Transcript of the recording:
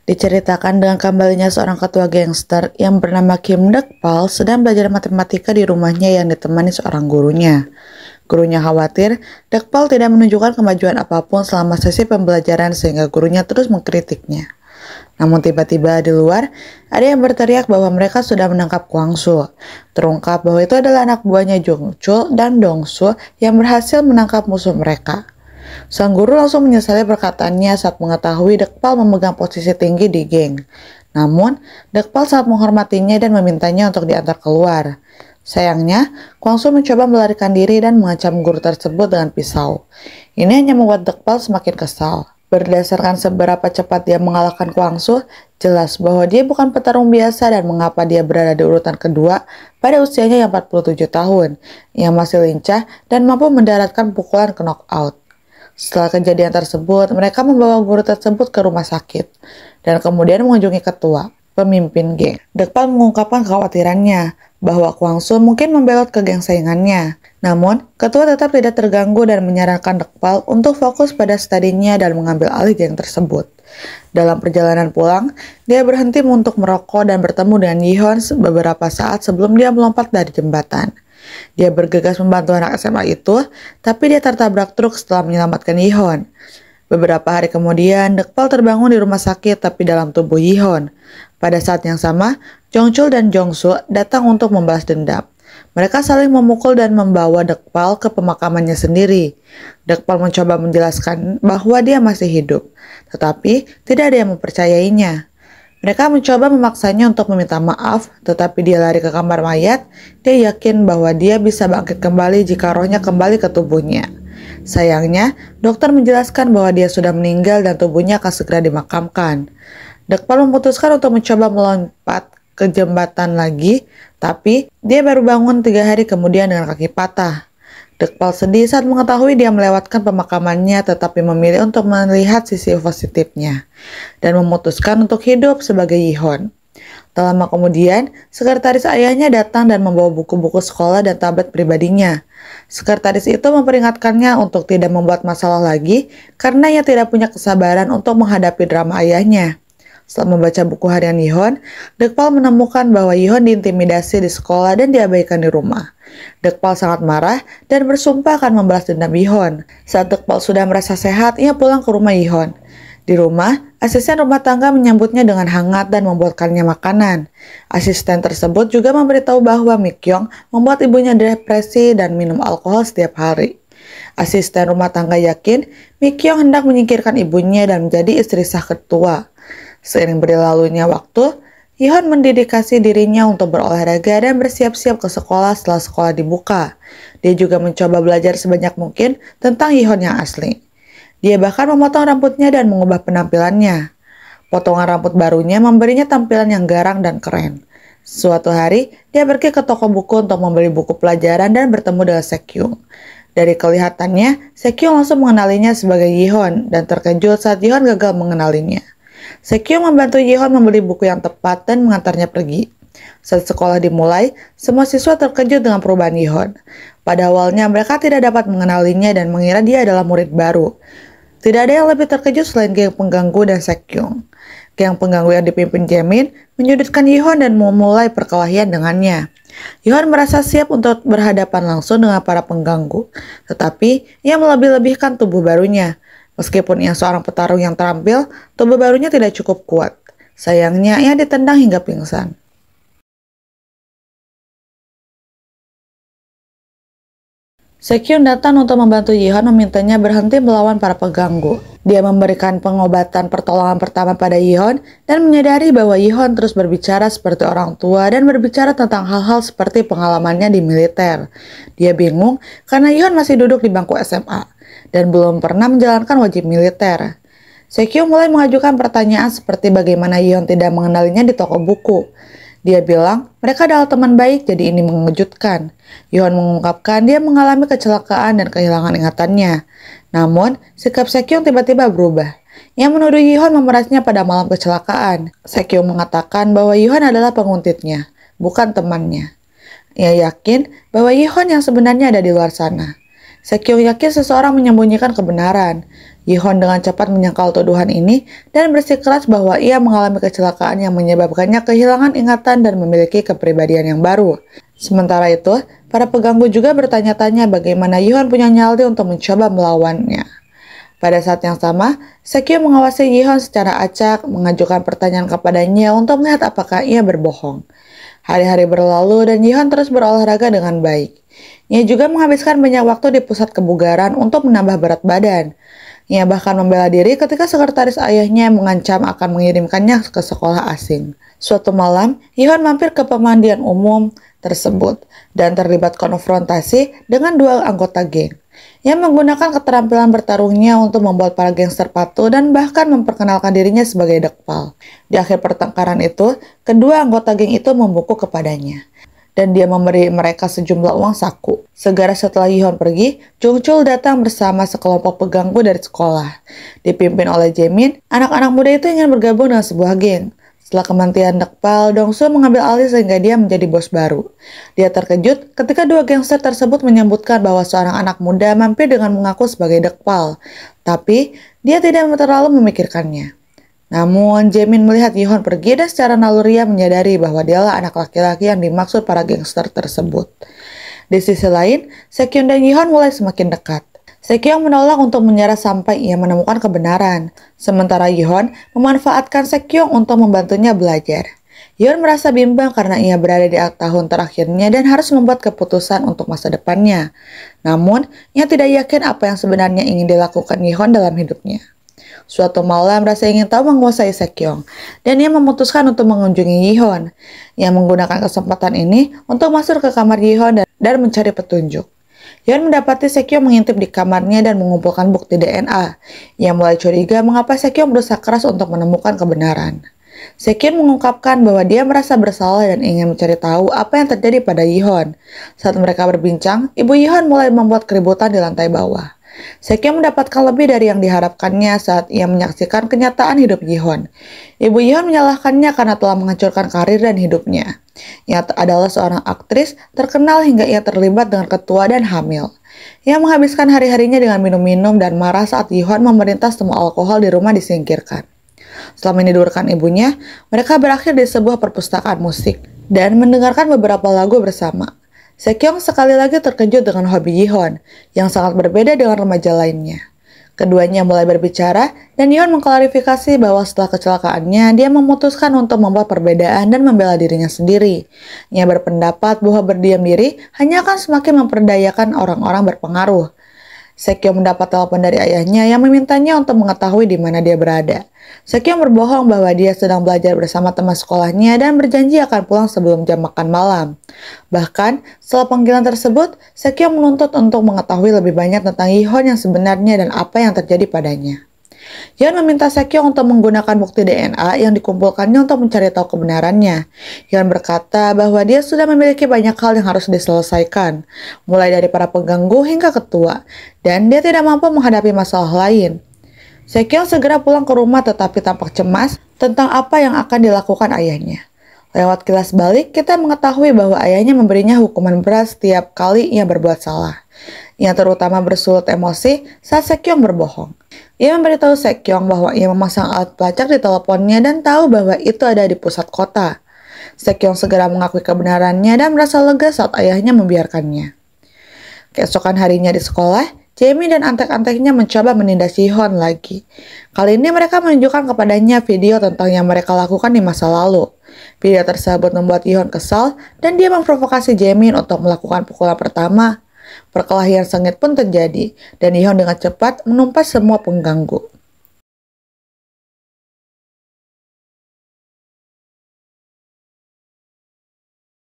Diceritakan dengan kembalinya seorang ketua gangster yang bernama Kim Dekpal sedang belajar matematika di rumahnya yang ditemani seorang gurunya. Gurunya khawatir Dekpal tidak menunjukkan kemajuan apapun selama sesi pembelajaran sehingga gurunya terus mengkritiknya. Namun tiba-tiba di luar, ada yang berteriak bahwa mereka sudah menangkap Kwang Su. Terungkap bahwa itu adalah anak buahnya Jung Chul dan Dong Su yang berhasil menangkap musuh mereka. Sang guru langsung menyesali perkataannya saat mengetahui Dekpal memegang posisi tinggi di geng. Namun, Dekpal sangat menghormatinya dan memintanya untuk diantar keluar. Sayangnya, Kwang Su mencoba melarikan diri dan mengancam guru tersebut dengan pisau. Ini hanya membuat Dekpal semakin kesal. Berdasarkan seberapa cepat dia mengalahkan Kwang Su, jelas bahwa dia bukan petarung biasa dan mengapa dia berada di urutan kedua pada usianya yang 47 tahun. Ia masih lincah dan mampu mendaratkan pukulan ke knockout. Setelah kejadian tersebut, mereka membawa guru tersebut ke rumah sakit dan kemudian mengunjungi ketua, pemimpin geng. Dekpal mengungkapkan kekhawatirannya bahwa Kwang Su mungkin membelot ke geng saingannya. Namun, ketua tetap tidak terganggu dan menyarankan Dekpal untuk fokus pada studinya dan mengambil alih geng tersebut. Dalam perjalanan pulang, dia berhenti untuk merokok dan bertemu dengan Yihon beberapa saat sebelum dia melompat dari jembatan. Dia bergegas membantu anak SMA itu, tapi dia tertabrak truk setelah menyelamatkan Yihon. Beberapa hari kemudian, Dekpal terbangun di rumah sakit tapi dalam tubuh Yihon. Pada saat yang sama, Jongchul dan Jongsu datang untuk membalas dendam. Mereka saling memukul dan membawa Dekpal ke pemakamannya sendiri. Dekpal mencoba menjelaskan bahwa dia masih hidup, tetapi tidak ada yang mempercayainya. Mereka mencoba memaksanya untuk meminta maaf, tetapi dia lari ke kamar mayat. Dia yakin bahwa dia bisa bangkit kembali jika rohnya kembali ke tubuhnya. Sayangnya, dokter menjelaskan bahwa dia sudah meninggal dan tubuhnya akan segera dimakamkan. Dekpal memutuskan untuk mencoba melompat ke jembatan lagi, tapi dia baru bangun 3 hari kemudian dengan kaki patah. Dekpal sedih saat mengetahui dia melewatkan pemakamannya tetapi memilih untuk melihat sisi positifnya dan memutuskan untuk hidup sebagai Yihon. Tak lama kemudian, sekretaris ayahnya datang dan membawa buku-buku sekolah dan tablet pribadinya. Sekretaris itu memperingatkannya untuk tidak membuat masalah lagi karena ia tidak punya kesabaran untuk menghadapi drama ayahnya. Setelah membaca buku harian Yihon, Dekpal menemukan bahwa Yihon diintimidasi di sekolah dan diabaikan di rumah. Dekpal sangat marah dan bersumpah akan membalas dendam Yihon. Saat Dekpal sudah merasa sehat, ia pulang ke rumah Yihon. Di rumah, asisten rumah tangga menyambutnya dengan hangat dan membuatkannya makanan. Asisten tersebut juga memberitahu bahwa Mikyong membuat ibunya depresi dan minum alkohol setiap hari. Asisten rumah tangga yakin Mikyong hendak menyingkirkan ibunya dan menjadi istri sah ketua. Seiring berlalunya waktu, Yihon mendedikasi dirinya untuk berolahraga dan bersiap-siap ke sekolah setelah sekolah dibuka. Dia juga mencoba belajar sebanyak mungkin tentang Yihon yang asli. Dia bahkan memotong rambutnya dan mengubah penampilannya. Potongan rambut barunya memberinya tampilan yang garang dan keren. Suatu hari, dia pergi ke toko buku untuk membeli buku pelajaran dan bertemu dengan Sekyung. Dari kelihatannya, Sekyung langsung mengenalinya sebagai Yihon dan terkejut saat Yihon gagal mengenalinya. Sekyung membantu Yihon membeli buku yang tepat dan mengantarnya pergi. Saat sekolah dimulai, semua siswa terkejut dengan perubahan Yihon. Pada awalnya mereka tidak dapat mengenalinya dan mengira dia adalah murid baru. Tidak ada yang lebih terkejut selain geng pengganggu dan Sekyung. Geng pengganggu yang dipimpin Jaemin menyudutkan Yihon dan memulai perkelahian dengannya. Yihon merasa siap untuk berhadapan langsung dengan para pengganggu, tetapi ia melebih-lebihkan tubuh barunya. Meskipun ia seorang petarung yang terampil, tubuh barunya tidak cukup kuat. Sayangnya, ia ditendang hingga pingsan. Sekyung datang untuk membantu Yihon memintanya berhenti melawan para pengganggu. Dia memberikan pengobatan pertolongan pertama pada Yihon dan menyadari bahwa Yihon terus berbicara seperti orang tua dan berbicara tentang hal-hal seperti pengalamannya di militer. Dia bingung karena Yihon masih duduk di bangku SMA dan belum pernah menjalankan wajib militer. Sekyung mulai mengajukan pertanyaan seperti bagaimana Yihon tidak mengenalinya di toko buku. Dia bilang, mereka adalah teman baik, jadi ini mengejutkan. Yihon mengungkapkan dia mengalami kecelakaan dan kehilangan ingatannya. Namun, sikap Sekyung tiba-tiba berubah. Ia menuduh Yihon memerasnya pada malam kecelakaan. Sekyung mengatakan bahwa Yihon adalah penguntitnya, bukan temannya. Ia yakin bahwa Yihon yang sebenarnya ada di luar sana. Sekyung yakin seseorang menyembunyikan kebenaran. Yihon dengan cepat menyangkal tuduhan ini dan bersikeras bahwa ia mengalami kecelakaan yang menyebabkannya kehilangan ingatan dan memiliki kepribadian yang baru. Sementara itu, para pengganggu juga bertanya-tanya bagaimana Yihon punya nyali untuk mencoba melawannya. Pada saat yang sama, Sekyo mengawasi Yihon secara acak, mengajukan pertanyaan kepadanya untuk melihat apakah ia berbohong. Hari-hari berlalu dan Yihon terus berolahraga dengan baik. Ia juga menghabiskan banyak waktu di pusat kebugaran untuk menambah berat badan. Ia bahkan membela diri ketika sekretaris ayahnya mengancam akan mengirimkannya ke sekolah asing. Suatu malam, Yihon mampir ke pemandian umum tersebut dan terlibat konfrontasi dengan dua anggota geng yang menggunakan keterampilan bertarungnya untuk membuat para gangster patuh dan bahkan memperkenalkan dirinya sebagai Dekpal. Di akhir pertengkaran itu, kedua anggota geng itu membungkuk kepadanya dan dia memberi mereka sejumlah uang saku. Segera setelah Yihon pergi, Jungchul datang bersama sekelompok pengganggu dari sekolah. Dipimpin oleh Jaemin, anak-anak muda itu ingin bergabung dengan sebuah geng. Setelah kematian Dekpal, Dongsu mengambil alih sehingga dia menjadi bos baru. Dia terkejut ketika dua gangster tersebut menyebutkan bahwa seorang anak muda mampir dengan mengaku sebagai Dekpal. Tapi, dia tidak terlalu memikirkannya. Namun, Jaemin melihat Yihon pergi dan secara naluriah menyadari bahwa dialah anak laki-laki yang dimaksud para gangster tersebut. Di sisi lain, Sekyung dan Yihon mulai semakin dekat. Sekyung menolak untuk menyerah sampai ia menemukan kebenaran, sementara Yihon memanfaatkan Sekyung untuk membantunya belajar. Yihon merasa bimbang karena ia berada di tahun terakhirnya dan harus membuat keputusan untuk masa depannya. Namun, ia tidak yakin apa yang sebenarnya ingin dilakukan Yihon dalam hidupnya. Suatu malam, rasa ingin tahu menguasai Sekyung, dan ia memutuskan untuk mengunjungi Yihon. Ia menggunakan kesempatan ini untuk masuk ke kamar Yihon dan mencari petunjuk. Yihon mendapati Sekyung mengintip di kamarnya dan mengumpulkan bukti DNA. Ia mulai curiga mengapa Sekyung berusaha keras untuk menemukan kebenaran. Sekyung mengungkapkan bahwa dia merasa bersalah dan ingin mencari tahu apa yang terjadi pada Yihon. Saat mereka berbincang, ibu Yihon mulai membuat keributan di lantai bawah. Sekyung mendapatkan lebih dari yang diharapkannya saat ia menyaksikan kenyataan hidup Yihon. Ibu Yihon menyalahkannya karena telah menghancurkan karir dan hidupnya. Ia adalah seorang aktris terkenal hingga ia terlibat dengan ketua dan hamil. Ia menghabiskan hari-harinya dengan minum-minum dan marah saat Yihon memerintah semua alkohol di rumah disingkirkan. Setelah menidurkan ibunya, mereka berakhir di sebuah perpustakaan musik dan mendengarkan beberapa lagu bersama. Sekyung sekali lagi terkejut dengan hobi Yihon, yang sangat berbeda dengan remaja lainnya. Keduanya mulai berbicara, dan Yihon mengklarifikasi bahwa setelah kecelakaannya, dia memutuskan untuk membuat perbedaan dan membela dirinya sendiri. Ia berpendapat bahwa berdiam diri hanya akan semakin memperdayakan orang-orang berpengaruh. Sekyung mendapat telepon dari ayahnya yang memintanya untuk mengetahui di mana dia berada. Sekyung berbohong bahwa dia sedang belajar bersama teman sekolahnya dan berjanji akan pulang sebelum jam makan malam. Bahkan, setelah panggilan tersebut, Sekyung menuntut untuk mengetahui lebih banyak tentang Yihon yang sebenarnya dan apa yang terjadi padanya. Yihon meminta Sekyung untuk menggunakan bukti DNA yang dikumpulkannya untuk mencari tahu kebenarannya. Yihon berkata bahwa dia sudah memiliki banyak hal yang harus diselesaikan, mulai dari para pengganggu hingga ketua, dan dia tidak mampu menghadapi masalah lain. Sekyung segera pulang ke rumah tetapi tampak cemas tentang apa yang akan dilakukan ayahnya. Lewat kilas balik, kita mengetahui bahwa ayahnya memberinya hukuman berat setiap kali ia berbuat salah. Ia terutama bersulut emosi saat Sekyung berbohong. Ia memberitahu Sekyung bahwa ia memasang alat pelacak di teleponnya dan tahu bahwa itu ada di pusat kota. Sekyung segera mengakui kebenarannya dan merasa lega saat ayahnya membiarkannya. Keesokan harinya di sekolah, Jaemin dan antek-anteknya mencoba menindas Yihon lagi. Kali ini mereka menunjukkan kepadanya video tentang yang mereka lakukan di masa lalu. Video tersebut membuat Yihon kesal dan dia memprovokasi Jaemin untuk melakukan pukulan pertama. Perkelahian sengit pun terjadi dan Yihon dengan cepat menumpas semua pengganggu.